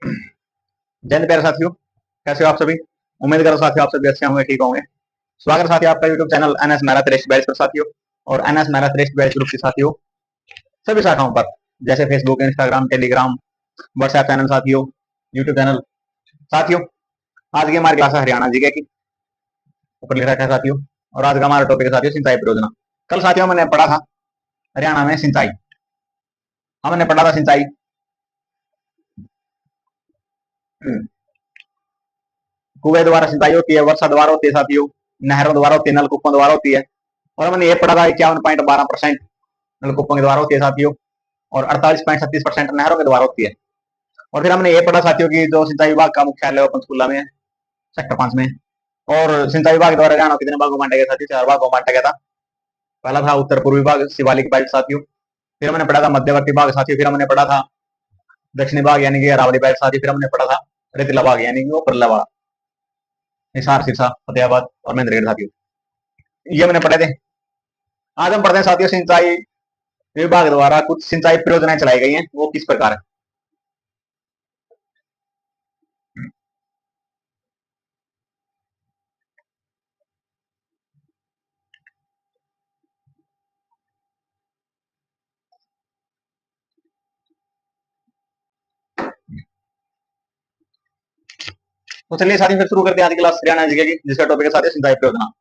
जय हिंद प्यारे साथियों, कैसे हो आप सभी। उम्मीद करो साथियों आप सभी अच्छे होंगे, ठीक होंगे। स्वागत है साथियों आपका यूट्यूब चैनल एनएस मैराथ रेस्ट बैच पर साथियों, और एनएस मैराथ रेस्ट बैच ग्रुप के साथियों सभी शाखाओं पर, जैसे Facebook, Instagram, Telegram, WhatsApp channel साथियों, यूट्यूब चैनल साथियों। आज की हमारी क्लास है हरियाणा जीके की, ऊपर लिख रखा है साथियों। और आज का हमारा टॉपिक है साथियों सिंचाई परियोजना। कल साथियों मैंने पढ़ा था हरियाणा में सिंचाई, हमने पढ़ा था सिंचाई कुएं द्वारा सिंचाई होती है, वर्षा द्वारा होती है साथियों, नहरों द्वारा होती है, नलकूपों द्वारा होती है। और हमने ये पढ़ा था 51.12% नलकूपों के द्वारा होती है साथियों, और 48.36% नहरों के द्वारा होती है। और फिर हमने ये पढ़ा साथियों की जो सिंचाई विभाग का मुख्यालय है पंचकुला में, सेक्टर 5 में। और सिंचाई विभाग द्वारा हरियाणा कितने भागों में बांटा गया साथियों, 4 भागों में बांटा गया था। पहला था उत्तर पूर्वी भाग, शिवालिक बेल्ट साथियों। फिर हमने पढ़ा था मध्यवर्ती भाग साथियों। फिर हमने पढ़ा था दक्षिणी भाग यानी कि अरावली बेल्ट साथियों। फिर हमने पढ़ा था रेतीला भाग यानी कि वो परला, हिसार, सिरसा, फतेहाबाद और महेंद्रगढ़ साथियों, ये हमने पढ़े थे। आज हम पढ़ते हैं साथियों सिंचाई विभाग द्वारा कुछ सिंचाई परियोजनाएं चलाई गई हैं, वो किस प्रकार है। तो चलिए साथियों फिर शुरू करते हैं आज की क्लास हरियाणा जीके की, जिसका टॉपिक है साथियों सिंचाई परियोजना।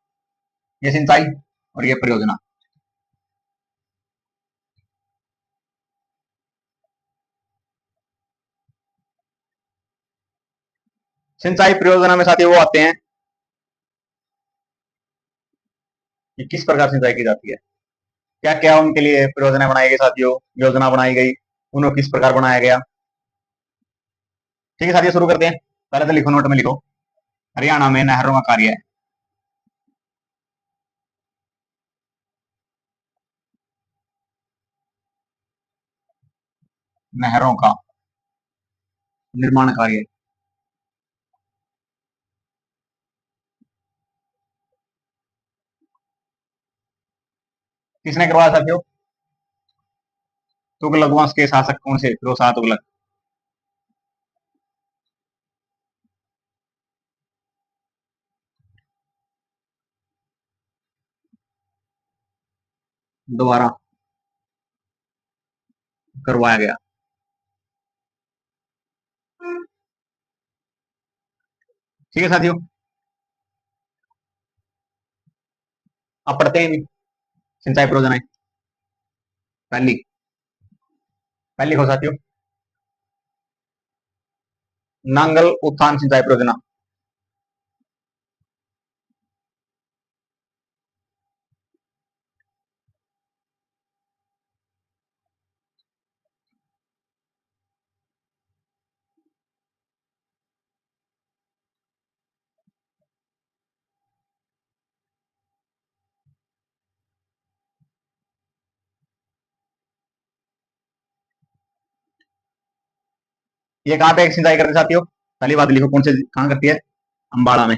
ये सिंचाई और ये परियोजना। सिंचाई परियोजना में साथियों वो आते हैं कि किस प्रकार सिंचाई की जाती है, क्या क्या उनके लिए परियोजना बनाई गई साथियों, योजना बनाई गई, उन्हें किस प्रकार बनाया गया। ठीक है साथियों शुरू करते हैं। पहले तो लिखो, नोट में लिखो, हरियाणा में नहरों का कार्य है। नहरों का निर्माण कार्य किसने करवाया साथियों, तुगलक वंश के शासक कौन से, फिरोज शाह तुगलक। द्वारा करवाया गया। ठीक है साथियों, अब पढ़ते हैं सिंचाई परियोजनाएं। पहली पहली लिखो साथियों, नांगल उत्थान सिंचाई परियोजना। ये कहाँ पे सिंचाई करते हैं साथियों, पहली बात लिखो कौन से कहाँ करती है, अम्बाड़ा में।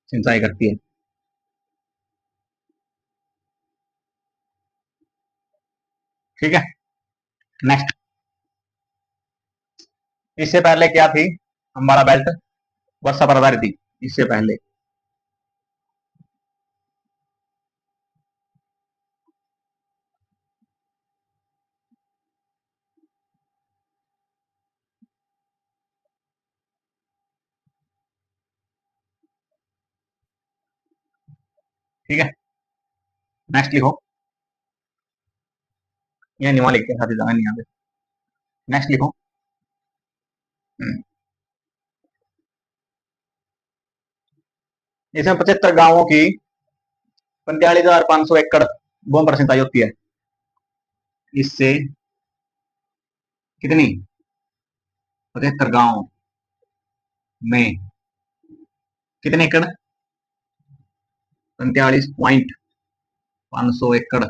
सिंचाई करती है। ठीक है, नेक्स्ट। इससे पहले क्या थी, अम्बाड़ा बेल्ट वर्षा पर आधारित थी इससे पहले। ठीक है, नेक्स्ट लिखो, ये नहीं वहां लिखते साथी, जगह नहीं यहाँ पे। नेक्स्ट लिखो। इसमें 75 गांवों की 45,500 एकड़ भूमि पर सिंचाई होती है। इससे कितनी, 75 गांव में कितने एकड़, 45,500 एकड़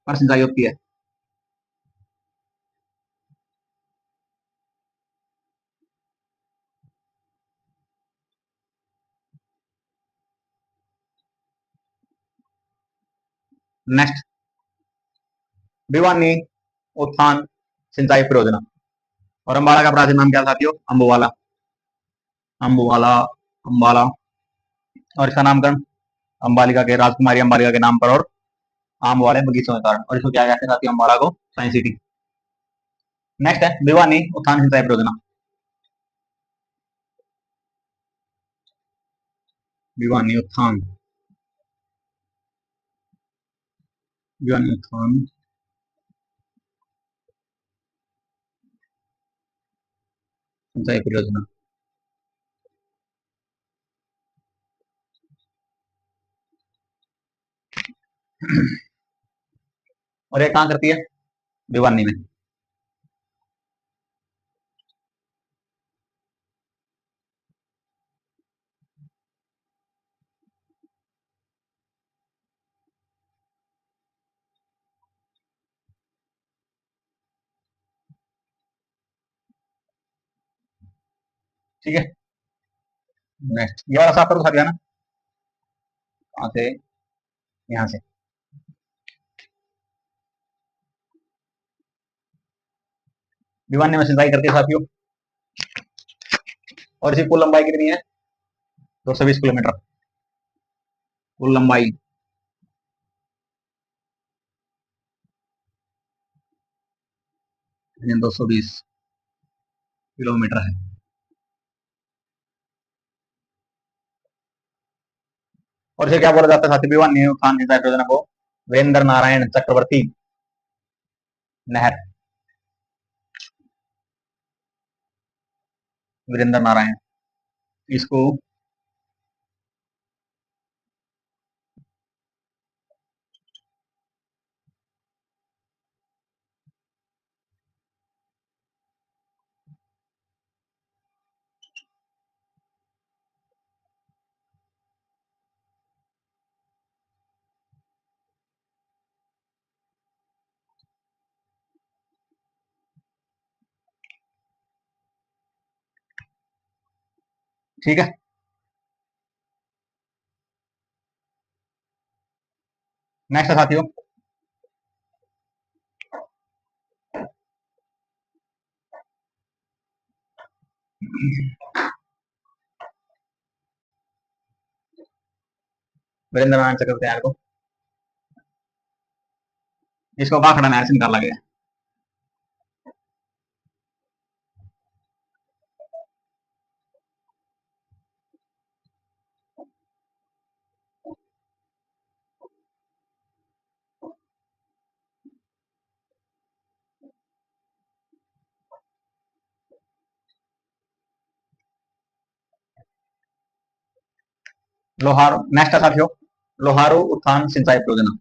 पर सिंचाई होती है। नेक्स्ट, भिवानी उत्थान सिंचाई परियोजना। और अम्बाला का प्राचीन नाम क्या साथियों? अम्बुवाला, अम्बुवाला, अम्बाला। और इसका नामकरण अम्बालिका के, राजकुमारी अम्बालिका के नाम पर और आम वाले बगीचों के कारण। और इसको क्या कहते हैं साथियों? अम्बाला को साइंस सिटी। नेक्स्ट है भिवानी उत्थान सिंचाई परियोजना। भिवानी उत्थान, भिवानी उत्थान सिंचाई परियोजना। और ये कहाँ करती है? भिवानी में। ठीक है, नेक्स्ट ये वाला साफ करो साथियों ना, कहाँ से? यहाँ से। भिवानी में सिंचाई करती है साथियों। और इसकी कुल लंबाई कितनी है? 220 किलोमीटर कुल लंबाई। 220 किलोमीटर है। और इसे क्या बोला जाता है साथी? भिवानी उत्थान सिंचाई परियोजना को वीरेंद्र नारायण चक्रवर्ती नहर, वीरेंद्र नारायण, इसको ठीक है। नेक्स्ट है साथियों, वीरेंद्र नारायण चक्रवर्ती नहर को, इसको भाखड़ा नहर से निकाला गया। लोहारू, नेक्स्ट है साथियों, लोहारू उत्थान सिंचाई परियोजना।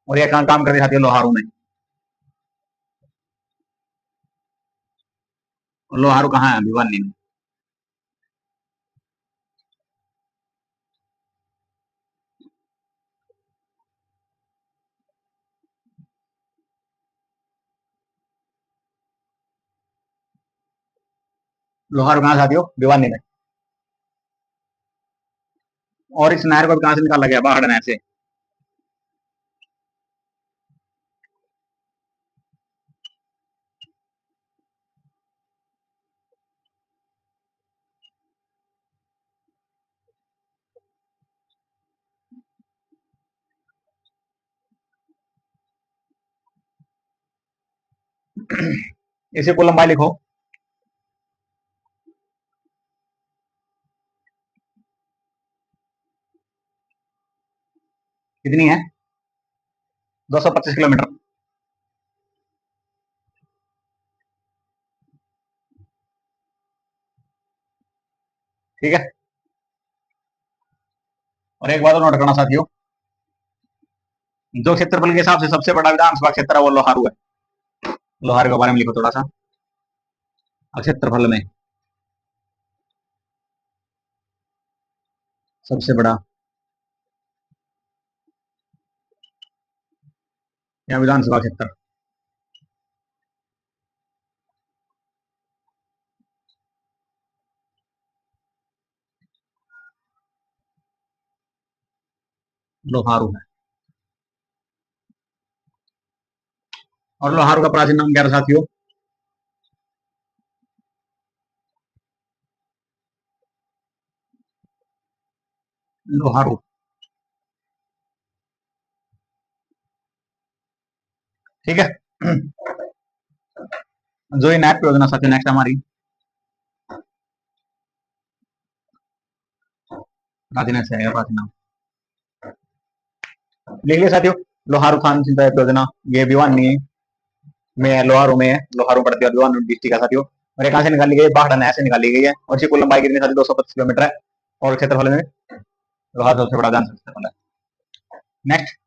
और ये कहाँ काम कर रही है साथियों? लोहारू में। लोहारू कहाँ है? भिवानी में। लोहारू कहाँ साथियों? भिवानी में। और इस नहर को कहाँ से निकाला गया? बाहड़ नहर से। इसी को लंबाई लिखो, कितनी है? 225 किलोमीटर। ठीक है। और एक बात और नोट करना साथियों, जो क्षेत्रफल के हिसाब से सबसे बड़ा विधानसभा क्षेत्र है वो लोहारू है। लोहारू के बारे में लिखो थोड़ा सा क्षेत्रफल में। सबसे बड़ा या विधानसभा क्षेत्र लोहारू है। और लोहारू का प्राचीन नाम क्या था साथियों? लोहारू। ठीक है। जो ये नैप योजना साथियों नेक्स्ट हमारी प्राचीन से आएगा प्राचीन नाम लिख लिया साथियों। लोहारू खान सिंचाई योजना ये भिवानी में लोहारू में है। लोहारू पड़ती है भिवानी डिस्ट्रिक्ट का साथियों। और ये कहां से निकाली गई है? बागड़ा नहर से निकाली गई है। और इसकी कुल लंबाई कितनी साथियों? 225 किलोमीटर है। और क्षेत्रफल में लोहारू सबसे बड़ा ध्यान क्षेत्रफल है। नेक्स्ट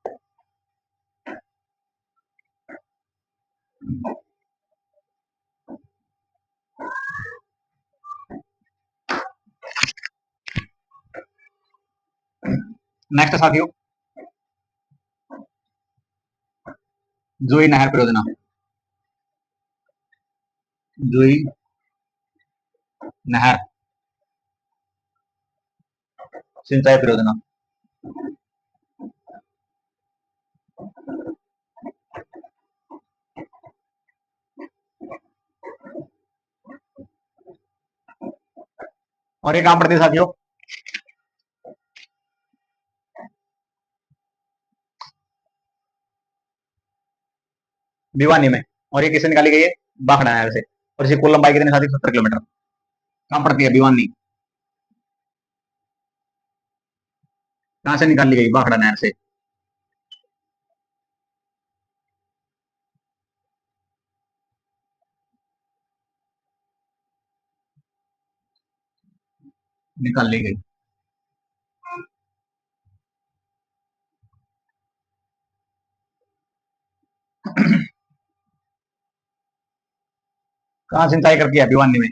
नेक्स्ट साथियों जुई नहर परियोजना। जुई नहर सिंचाई परियोजना। और ये कहां पड़ती है साथियों? भिवानी में। और ये किससे निकाली गई है? बाखड़ा नहर से। और इसकी कुल लंबाई कितनी साथियों? 70 किलोमीटर। कहां पड़ती है? भिवानी। कहां से निकाली गई? बाखड़ा नहर से निकाल ली गई। कहां सिंचाई करती है? भिवानी में।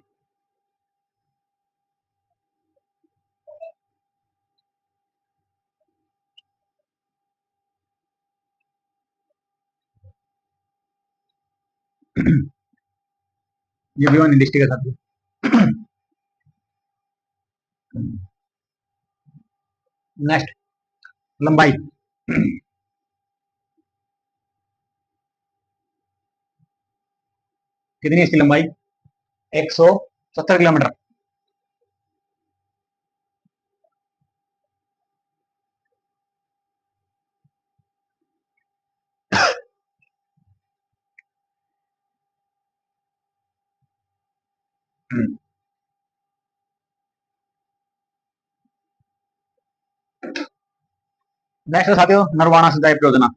ये भिवानी डिस्ट्रिक्ट है साथियों। नेक्स्ट लंबाई कितनी है इसकी लंबाई? 170 किलोमीटर। नेक्स्ट साथियों नरवाना सिंचाई परियोजना।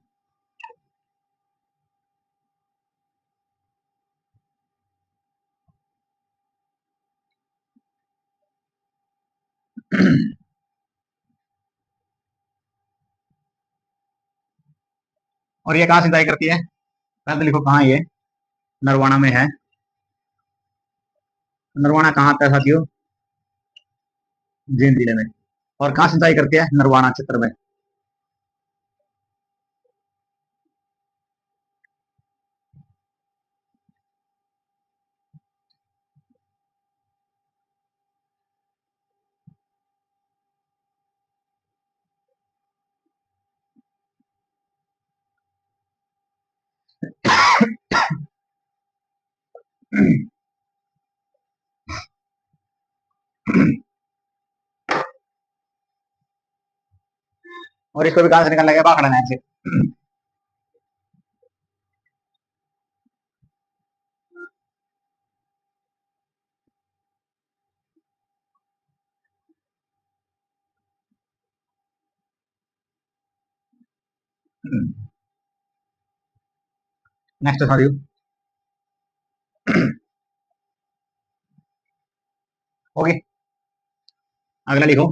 और ये कहां सिंचाई करती है? पहले लिखो कहां ये नरवाना में है। नरवाना कहां आता है साथियों? जींद जिले में। और कहां सिंचाई करती है? नरवाना क्षेत्र में। और इसको भी कहां से निकालना गया? बाखड़ा नहर से। नेक्स्ट साथियों ओके अगला लिखो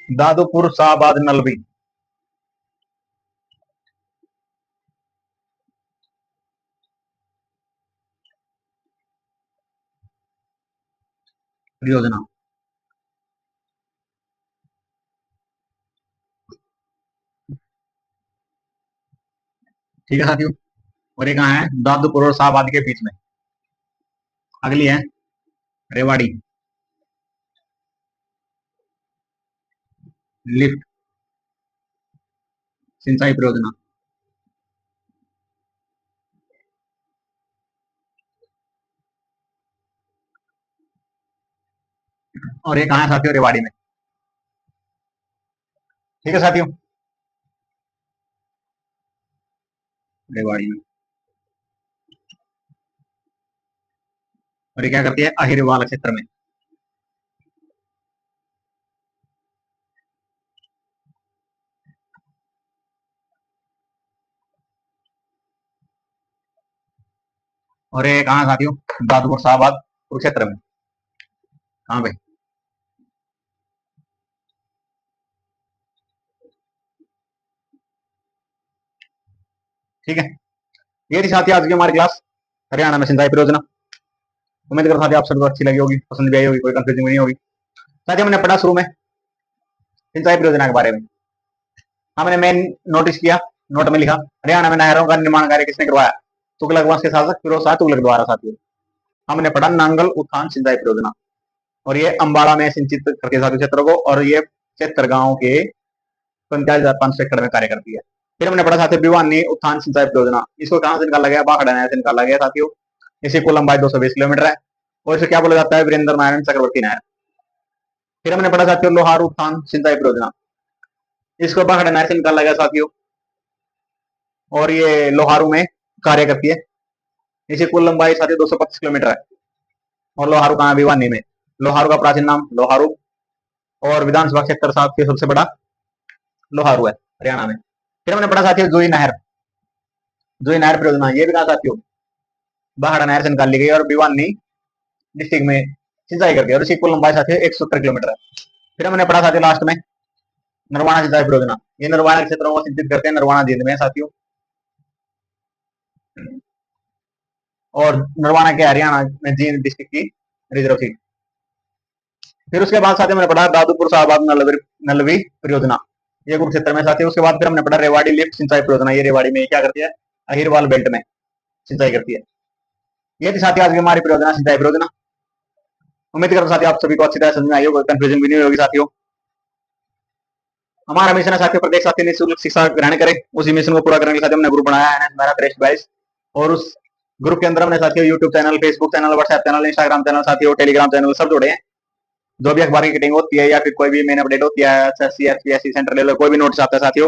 दादोपुर शाहबाद नलवी परियोजना। ठीक है साथियों। और ये कहाँ है, दादूपुर और शाहबाद के बीच में। अगली है रेवाड़ी, लिफ्ट सिंचाई परियोजना। और ये कहाँ है साथियों, रेवाड़ी में। ठीक है साथियों, रेवाड़ी में। और ये क्या करती है, अहिरवाल क्षेत्र में। और ये कहाँ है साथियों, दादूपुर शाहबाद कुरुक्षेत्र में। कहाँ पे, ठीक है। ये थी साथियों आज की हमारी क्लास, हरियाणा में सिंचाई परियोजना। उम्मीद करता साथियों आप सबको अच्छी लगी होगी, पसंद भी आई होगी, कोई कंफ्यूजन नहीं होगी। साथियों हमने पढ़ा शुरू में सिंचाई परियोजना के बारे में। हमने मेन नोटिस किया, नोट में लिखा, हरियाणा में नहरों का निर्माण कार्य किसने करवाया? तुगलक वंश के शासक फिरोज शाह तुगलक द्वारा। साथियों हमने पढ़ा नांगल उत्थान सिंचाई परियोजना, और ये अम्बाड़ा में सिंचित करके साथियों क्षेत्र को, और ये क्षेत्र गांव के 45,500 एकड़ में कार्य करती है। फिर हमने पढ़ा साथियों भिवानी उत्थान सिंचाई परियोजना, इसको कहां से निकाला गया, बाखड़ा नहर से निकाला गया साथियों। इसी को लंबाई 220 किलोमीटर है, और इसे क्या बोला जाता है, वीरेंद्र नारायण चक्रवर्ती नहर। फिर हमने पढ़ा साथियों लोहार उत्थान सिंचाई परियोजना, इसको बाखड़ा नहर से निकाला गया साथियों, और ये लोहारू में कार्य करती है। इसी कुल लंबाई साथियों 225 किलोमीटर है। और लोहारू कहाँ, भिवानी में। लोहारू का प्राचीन नाम लोहारू, और विधानसभा क्षेत्र साथियों सबसे बड़ा लोहारू है हरियाणा में। फिर हमने पढ़ा साथियों जुई नहर, जुई नहर परियोजना, ये भी कहा साथियों, बाहड़ा नहर से निकाली गई और भिवानी डिस्ट्रिक्ट में सिंचाई करती है, और इसकी कुल लंबाई साथियों 170 किलोमीटर है। फिर हमने पढ़ा साथियों लास्ट में नरवाना सिंचाई परियोजना, ये नरवाना के क्षेत्रों को सिंचित करते हैं, नरवाना जिले में साथियों, और नरवाना के हरियाणा में जींद डिस्ट्रिक्ट की रिजर्व थी। फिर उसके बाद साथियों मैंने पढ़ा दादूपुर शाहबाद नलवी परियोजना, ये कुरुक्षेत्र में साथियों। उसके बाद फिर हमने पढ़ा रेवाड़ी लिफ्ट सिंचाई परियोजना, ये रेवाड़ी में क्या करती है, अहिरवाल बेल्ट में सिंचाई करती है। ये थी साथियों आज की हमारी परियोजना, सिंचाई परियोजना। उम्मीद करता हूं साथियों आप सभी को अच्छी तरह समझ में आई होगी, कंफ्यूजन भी नहीं होगी साथियों। हमारा मिशन है साथियों प्रत्येक साथी निःशुल्क शिक्षा ग्रहण करे। उसी मिशन को पूरा करने के साथियों हमने ग्रुप बनाया है मेरा श्रेष्ठ बाइस, और उस ग्रुप के अंदर हमने साथियों YouTube channel, Facebook channel, WhatsApp channel, Instagram channel साथियों, टेलीग्राम चैनल सब जोड़े हैं। जो भी अखबार की कटिंग होती है या फिर कोई भी मेन अपडेट होती है, CRPSC सेंटर लेवल कोई भी नोटिस आता है साथियों,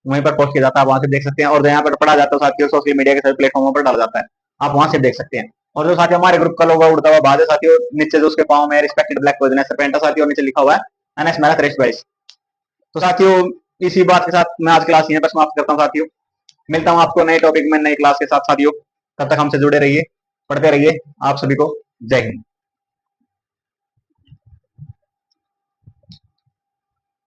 वहीं पर पोस्ट किया जाता है, वहां से देख सकते हैं। और यहाँ पर पढ़ा जाता है साथियों, सोशल मीडिया के सभी प्लेटफॉर्मों पर डाला जाता है, आप वहां से देख सकते हैं। और जो साथियों हमारे ग्रुप का लोगो उड़ता हुआ बाद है साथियों, नीचे जो उसके पाँव में रिस्पेक्टेड ब्लैक वर्जन है सरपेंटा साथियों, नीचे लिखा हुआ है NS मेरा श्रेष्ठ बाइस। तो साथियों इसी बात के साथ मैं आज क्लास यहीं पर समाप्त करता हूँ साथियों। मिलता हूँ आपको नए टॉपिक में नई क्लास के साथ साथियों। तब तक हमसे जुड़े रहिए, पढ़ते रहिए। आप सभी को जय हिंद।